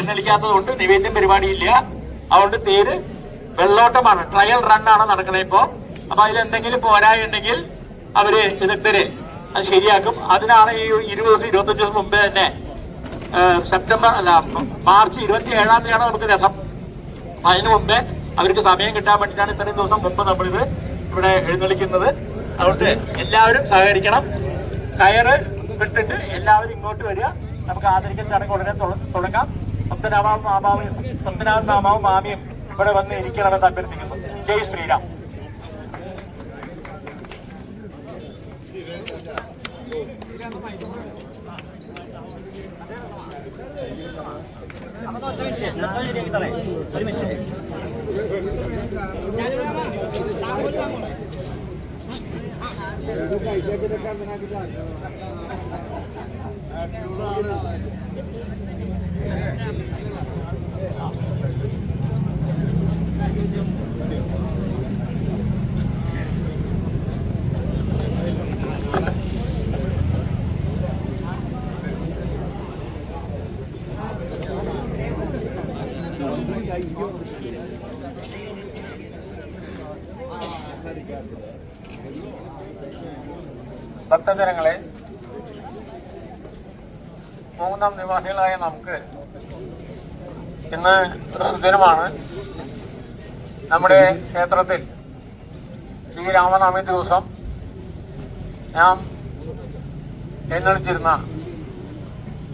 എണ്ണടിക്കാത്തത് കൊണ്ട് നിവേദ്യം പരിപാടിയില്ല. അതുകൊണ്ട് തേര് വെള്ളോട്ടമാണ്, ട്രയൽ റണ്ണാണ് നടക്കണേ ഇപ്പോ. അപ്പൊ അതിലെന്തെങ്കിലും പോരായുണ്ടെങ്കിൽ അവര് വിദഗ്ധര് അത് ശരിയാക്കും. അതിനാണ് ഈ 20 ദിവസം 25 ദിവസം മുമ്പേ തന്നെ മാർച്ച് 27-ാം തീയതിയാണ് നമുക്ക് രസം. അതിന് മുമ്പേ അവർക്ക് സമയം കിട്ടാൻ വേണ്ടിയിട്ടാണ് ഇത്രയും ദിവസം മുമ്പ് നമ്മളിത് ഇവിടെ എഴുന്നള്ളിക്കുന്നത്. അതുകൊണ്ട് എല്ലാവരും സഹകരിക്കണം. കയറ് വിട്ടിട്ട് എല്ലാവരും ഇങ്ങോട്ട് വരിക. നമുക്ക് ആദരിക്കൽ ചടങ്ങ് ഉടനെ തുടങ്ങാം. പത്മനാഭൻ മാമാവും മാമിയും ഇവിടെ വന്ന് ഇരിക്കണമെന്ന് അഭ്യർത്ഥിക്കുന്നു. ജയ് ശ്രീരാം. ഭക്തജനങ്ങളെ, മൂന്നാം നിവാസികളായ നമുക്ക് ഇന്ന് ഒരു സുദിനമാണ്. നമ്മുടെ ക്ഷേത്രത്തിൽ ശ്രീരാമനവമി ദിവസം നാം എഴുന്നള്ളിച്ചിരുന്ന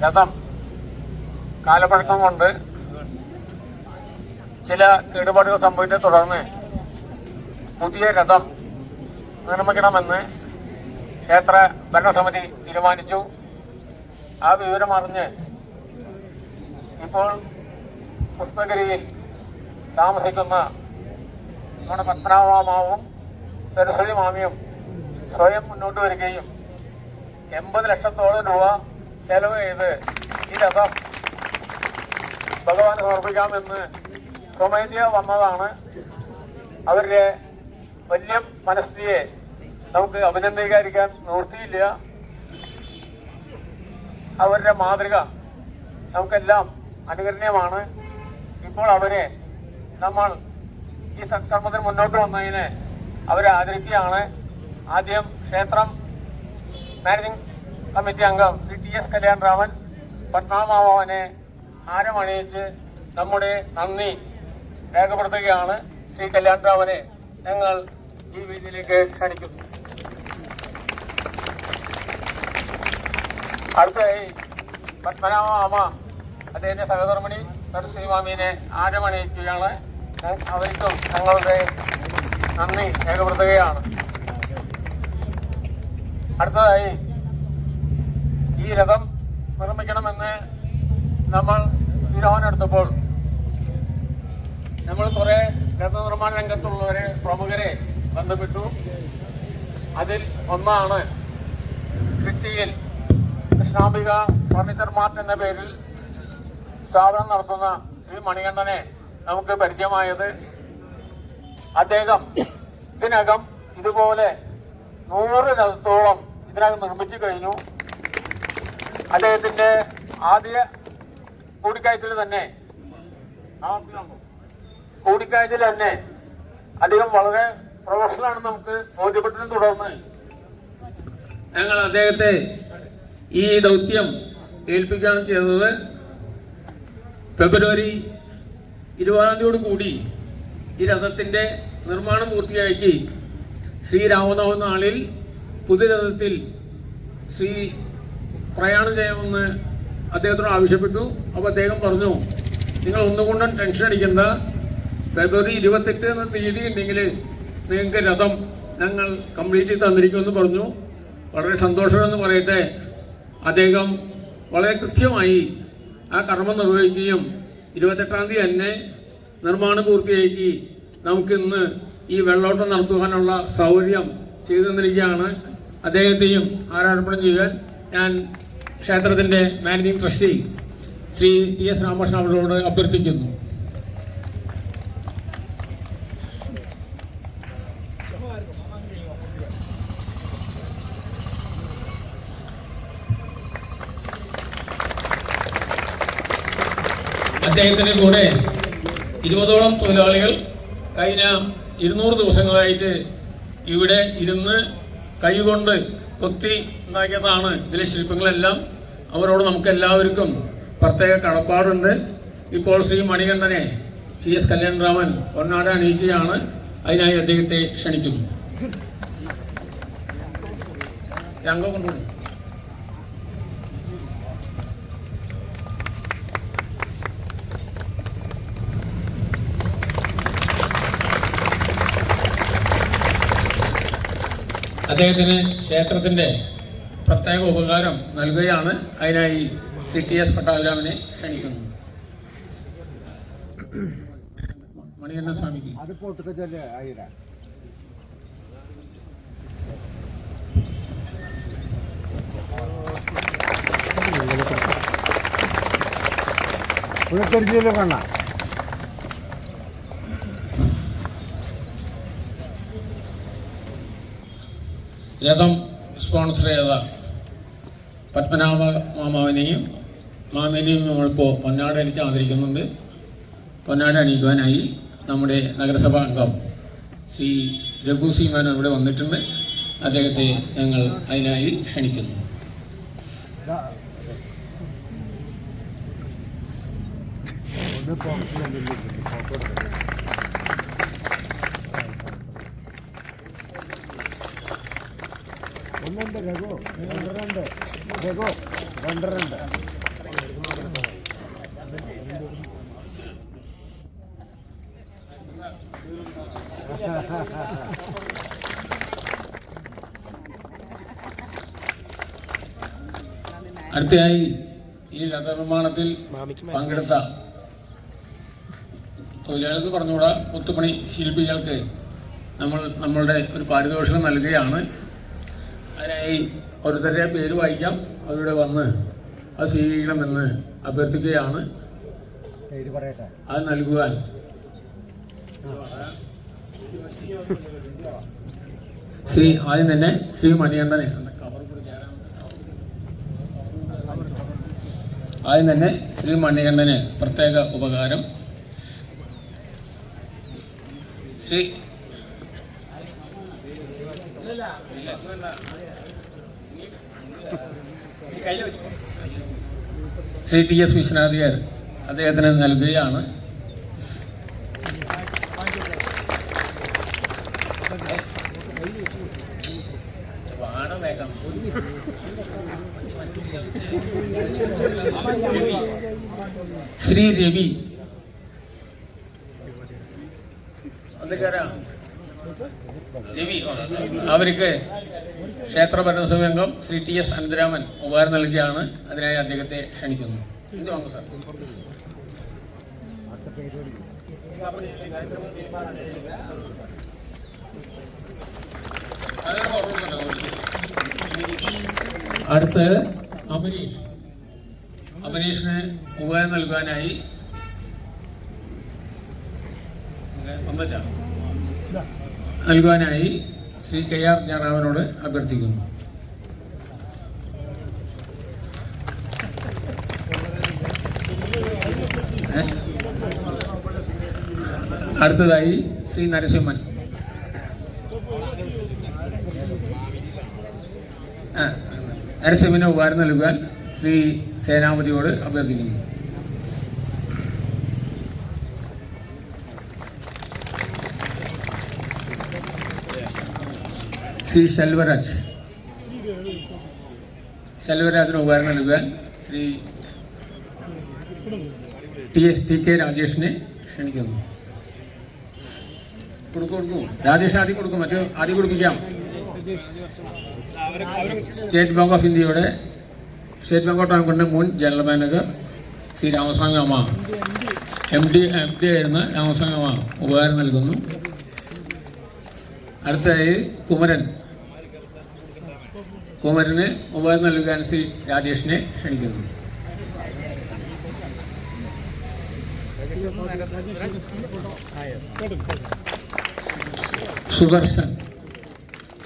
രഥം കാലപ്പഴക്കം കൊണ്ട് ചില കേടുപാടുകൾ സംഭവിച്ചതിനെ തുടർന്ന് പുതിയ രഥം നിർമ്മിക്കണമെന്ന് ക്ഷേത്ര ഭരണസമിതി തീരുമാനിച്ചു. ആ വിവരം അറിഞ്ഞ് ഇപ്പോൾ പുഷ്പഗിരിയിൽ താമസിക്കുന്ന നമ്മുടെ പത്മനാഭമാവും സരസ്വതി മാമിയും സ്വയം മുന്നോട്ട് വരികയും 80 ലക്ഷത്തോളം രൂപ ചെലവ് ചെയ്ത് ഈ രഥം ഭഗവാന് സമർപ്പിക്കാമെന്ന് സ്വമേധയാ വന്നതാണ്. അവരുടെ വലിയ മനസ്ഥിതിയെ നമുക്ക് അഭിനന്ദിക്കാതിരിക്കാൻ നിവൃത്തിയില്ല. അവരുടെ മാതൃക നമുക്കെല്ലാം അനുകരണീയമാണ്. ഇപ്പോൾ അവരെ നമ്മൾ ഈ സത്കർമ്മത്തിന് മുന്നോട്ട് വന്നതിന് അവരെ ആദരിക്കുകയാണ്. ആദ്യം ക്ഷേത്രം മാനേജിംഗ് കമ്മിറ്റി അംഗം ശ്രീ TS കല്യാൺരാമൻ പത്മനാഭനെ ആരമണിയിച്ച് നമ്മുടെ നന്ദി രേഖപ്പെടുത്തുകയാണ്. ശ്രീ കല്യാൺരാമനെ ഞങ്ങൾ ഈ വേദിയിലേക്ക് ക്ഷണിക്കുന്നു. അടുത്തതായി പത്മനാഭ അദ്ദേഹത്തിന്റെ സഹധർമ്മിണി സരസ്വതി മാമിയെ ആരമണിയിക്കുകയാണ്. അവർക്കും ഞങ്ങളുടെ നന്ദി രേഖപ്പെടുത്തുകയാണ്. അടുത്തതായി ഈ രഥം നിർമ്മിക്കണമെന്ന് നമ്മൾ തീരുമാനമെടുത്തപ്പോൾ നമ്മൾ കുറെ രഥനിർമ്മാണ രംഗത്തുള്ളവരെ പ്രമുഖരെ ബന്ധപ്പെട്ടു. അതിൽ ഒന്നാണ് കൊച്ചിയിൽ കൃഷ്ണാംബിക ഫർണിച്ചർ മാർട്ട് എന്ന പേരിൽ സ്ഥാപനം നടത്തുന്ന ശ്രീ മണികണ്ഠനെ നമുക്ക് പരിചയമായത്. അദ്ദേഹം ഇതിനകം ഇതുപോലെ 100 രഥത്തോളം ഇതിനകം നിർമ്മിച്ചു കഴിഞ്ഞു. അദ്ദേഹത്തിന്റെ ആദ്യ കൂടിക്കാഴ്ചയിൽ തന്നെ അദ്ദേഹം വളരെ പ്രൊഫഷണലാണെന്ന് നമുക്ക് ബോധ്യപ്പെട്ടതിനെ തുടർന്ന് ഞങ്ങൾ അദ്ദേഹത്തെ ഈ ദൗത്യം ഏൽപ്പിക്കുകയാണ് ചെയ്തത്. ഫെബ്രുവരി 20-ാം തീയതിയോട് കൂടി ഈ രഥത്തിന്റെ നിർമ്മാണം പൂർത്തിയാക്കി ശ്രീരാമനവമി നാളിൽ പുതിയ രഥത്തിൽ ശ്രീ പ്രയാണം ചെയ്യാമെന്ന് അദ്ദേഹത്തോട് ആവശ്യപ്പെട്ടു. അപ്പോൾ അദ്ദേഹം പറഞ്ഞു, നിങ്ങൾ ഒന്നുകൊണ്ടും ടെൻഷൻ അടിക്കേണ്ട, ഫെബ്രുവരി 28 എന്ന തീയതി ഉണ്ടെങ്കിൽ നിങ്ങൾക്ക് രഥം ഞങ്ങൾ കംപ്ലീറ്റ് ചെയ്ത് തന്നിരിക്കുമെന്ന് പറഞ്ഞു. വളരെ സന്തോഷമെന്ന് പറയട്ടെ, അദ്ദേഹം വളരെ കൃത്യമായി ആ കർമ്മം നിർവഹിക്കുകയും 28-ാം തീയതി തന്നെ നിർമ്മാണം പൂർത്തിയാക്കി നമുക്കിന്ന് ഈ വെള്ളോട്ടം നടത്തുവാനുള്ള സൗകര്യം ചെയ്തു തന്നിരിക്കുകയാണ്. അദ്ദേഹത്തെയും ആരാധന ചെയ്യാൻ ഞാൻ ക്ഷേത്രത്തിൻ്റെ managing trustee Shri TS Ramakrishnan അവരോട് അഭ്യർത്ഥിക്കുന്നു. അദ്ദേഹത്തിൻ്റെ കൂടെ 20ഓളം തൊഴിലാളികൾ കഴിഞ്ഞ 200 ദിവസങ്ങളായിട്ട് ഇവിടെ ഇരുന്ന് കൈകൊണ്ട് കൊത്തി ഉണ്ടാക്കിയതാണ് ഇതിലെ ശില്പങ്ങളെല്ലാം. അവരോട് നമുക്ക് എല്ലാവർക്കും പ്രത്യേക കടപ്പാടുണ്ട്. ഇപ്പോൾ ശ്രീ മണികണ്ഠനെ TS കല്യാണരാമൻ പൊന്നാട അണിയിക്കുകയാണ്. അതിനായി അദ്ദേഹത്തെ ക്ഷണിക്കുന്നു. ഞങ്ങൾ കൊണ്ടുപോകും. അദ്ദേഹത്തിന് ക്ഷേത്രത്തിൻ്റെ പ്രത്യേക ഉപകാരം നൽകുകയാണ്. അതിനായി TS പട്ടാഭിരാമനെ ക്ഷണിക്കുന്നു. മണികണ്ഠൻ സ്വാമിക്ക് കാണാം. രഥം സ്പോൺസർ ചെയ്ത പത്മനാഭ മാമാവിനെയും മാമിനെയും നമ്മളിപ്പോൾ പൊന്നാട അണിച്ച് ആദരിക്കുന്നുണ്ട്. പൊന്നാട അണിയിക്കുവാനായി നമ്മുടെ നഗരസഭാ അംഗം ശ്രീ രഘു സി മേനോൻ ഇവിടെ വന്നിട്ടുണ്ട്. അദ്ദേഹത്തെ ഞങ്ങൾ അതിനായി ക്ഷണിക്കുന്നു. ഒന്നുണ്ട് രഘു, രഘു 2 അടുത്തയായി ഈ രഥനിർമ്മാണത്തിൽ പങ്കെടുത്ത തൊഴിലാളികൾക്ക് പറഞ്ഞുകൂടാ, മുത്തുപണി ശില്പികൾക്ക് നമ്മളുടെ ഒരു പാരിതോഷികം നൽകുകയാണ്. അതിനായി ഓരോരുത്തരുടെ പേര് വായിക്കാം. അവരുടെ വന്ന് അത് സ്വീകരിക്കണമെന്ന് അഭ്യർത്ഥിക്കുകയാണ്. അത് നൽകുവാൻ ആദ്യം തന്നെ ശ്രീ മണികണ്ഠനെ പ്രത്യേക ഉപകാരം ശ്രീ TS വിശ്വനാഥിയർ അദ്ദേഹത്തിന് നൽകുകയാണ്. ശ്രീ രവി അവർക്ക് ക്ഷേത്ര ഭരണസമിതി അംഗം ശ്രീ TS അനന്തരാമൻ ഉപഹാരം നൽകുകയാണ്. അതിനായി അദ്ദേഹത്തെ ക്ഷണിക്കുന്നു. എന്ത് വാങ്ങും സാർ? അടുത്ത് അമരീഷിന് ഉപഹാരം നൽകുവാനായി ശ്രീ KR ജയറാമനോട് അഭ്യർത്ഥിക്കുന്നു. അടുത്തതായി ശ്രീ നരസിംഹൻ നരസിംഹന് ഉപഹാരം നൽകുവാൻ ശ്രീ സേനാപതിയോട് അഭ്യർത്ഥിക്കുന്നു. ശ്രീ ശെൽവരാജിന് ഉപഹാരം നൽകുവാൻ ശ്രീ TK രാജേഷിനെ ക്ഷണിക്കുന്നു. കൊടുക്കും രാജേഷ് ആദ്യം കൊടുക്കും, ആദ്യം കൊടുപ്പിക്കാം. സ്റ്റേറ്റ് ബാങ്ക് ഓഫ് ഇന്ത്യയുടെ ട്രാൻസ്പോർട്ടിന്റെ മുൻ ജനറൽ മാനേജർ ശ്രീ രാമസ്വാമി അമ്മ MD ആയിരുന്ന രാമസ്വാമി അമ്മ ഉപഹാരം നൽകുന്നു. അടുത്തതായി കുമരന് ഉപഹാരം നൽകാൻ ശ്രീ രാജേഷിനെ ക്ഷണിക്കുന്നു.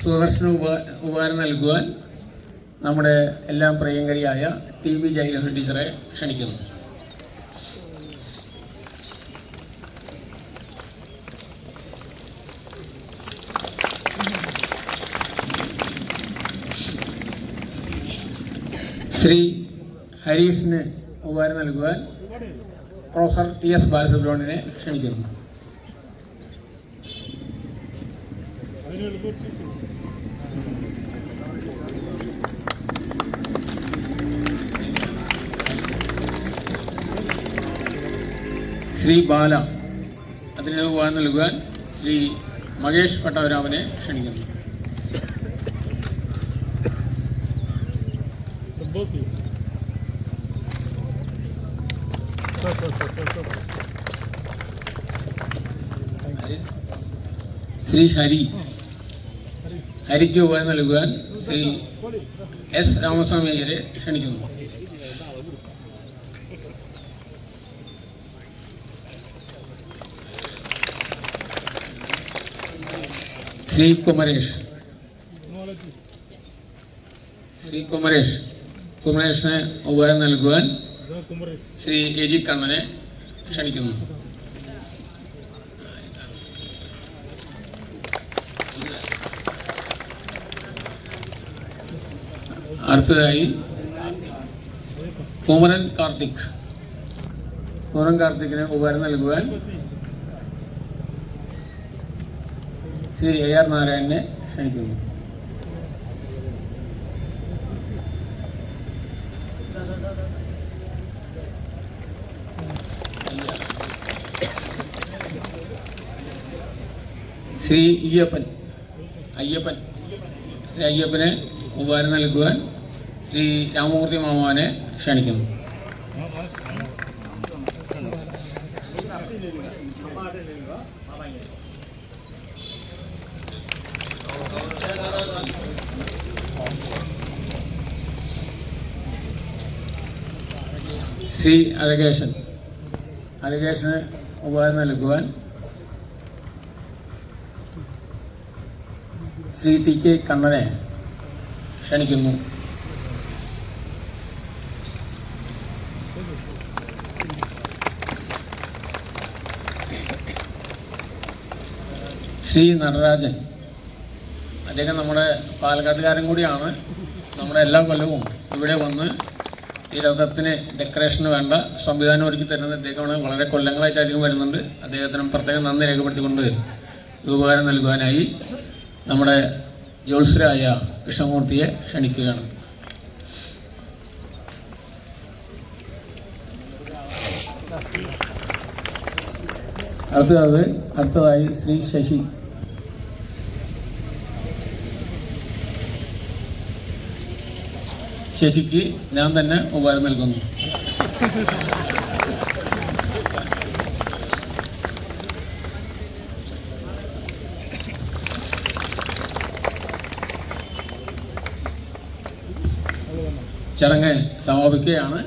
സുദർശന് ഉപഹാരം നൽകുവാൻ നമ്മുടെ എല്ലാം പ്രിയങ്കരിയായ TV ജയലളിത ടീച്ചറെ ക്ഷണിക്കുന്നു. ശ്രീ ഹരീഷിന് ഉപഹാരം നൽകുവാൻ പ്രൊഫസർ TS ബാലസുബ്രഹ്മണ്യനെ ക്ഷണിക്കുന്നു. ശ്രീ ബാല അതിന് ഉപഹാരം നൽകുവാൻ ശ്രീ മഹേഷ് പട്ടാഭിരാമനെ ക്ഷണിക്കുന്നു. ശ്രീ ഹരിക്ക് ഉപഹാരം നൽകുവാൻ ശ്രീ S രാമസ്വാമി അയ്യരെ ക്ഷണിക്കുന്നു. ശ്രീ കുമരേഷിന് ഉപഹാരം നൽകുവാൻ ശ്രീ AG കണ്ണനെ ക്ഷണിക്കുന്നു. അടുത്തതായി കുമരൻ കാർത്തിക്കിന് ഉപഹാരം നൽകുവാൻ ശ്രീ AR നാരായണനെ ക്ഷണിക്കുന്നു. ശ്രീ അയ്യപ്പന് ഉപഹാരം നൽകുവാൻ ശ്രീ രാമമൂർത്തി മാമാനെ ക്ഷണിക്കുന്നു. ശ്രീ അഴകേശന് ഉപഹാരം നൽകുവാൻ ശ്രീ TK കണ്ണനെ ക്ഷണിക്കുന്നു. ശ്രീ നടരാജൻ അദ്ദേഹം നമ്മുടെ പാലക്കാട്ടുകാരൻ കൂടിയാണ്. നമ്മുടെ എല്ലാ കൊല്ലവും ഇവിടെ വന്ന് ഈ രഥത്തിന് ഡെക്കറേഷന് വേണ്ട സംവിധാനം ഒരുക്കി തരുന്നത് അദ്ദേഹമാണ്. വളരെ കൊല്ലങ്ങളായിട്ട് അധികം വരുന്നുണ്ട്. അദ്ദേഹത്തിന് പ്രത്യേകം നന്ദി രേഖപ്പെടുത്തിക്കൊണ്ട് ഉപഹാരം നൽകുവാനായി നമ്മുടെ ജ്യോത്സ്യരായ കൃഷ്ണമൂർത്തിയെ ക്ഷണിക്കുകയാണ്. അടുത്തതായി ശ്രീ ശശിക്ക് ഞാൻ തന്നെ ഉപഹാരം നൽകുന്നു. ചടങ്ങ് സമാപിക്കുകയാണ്.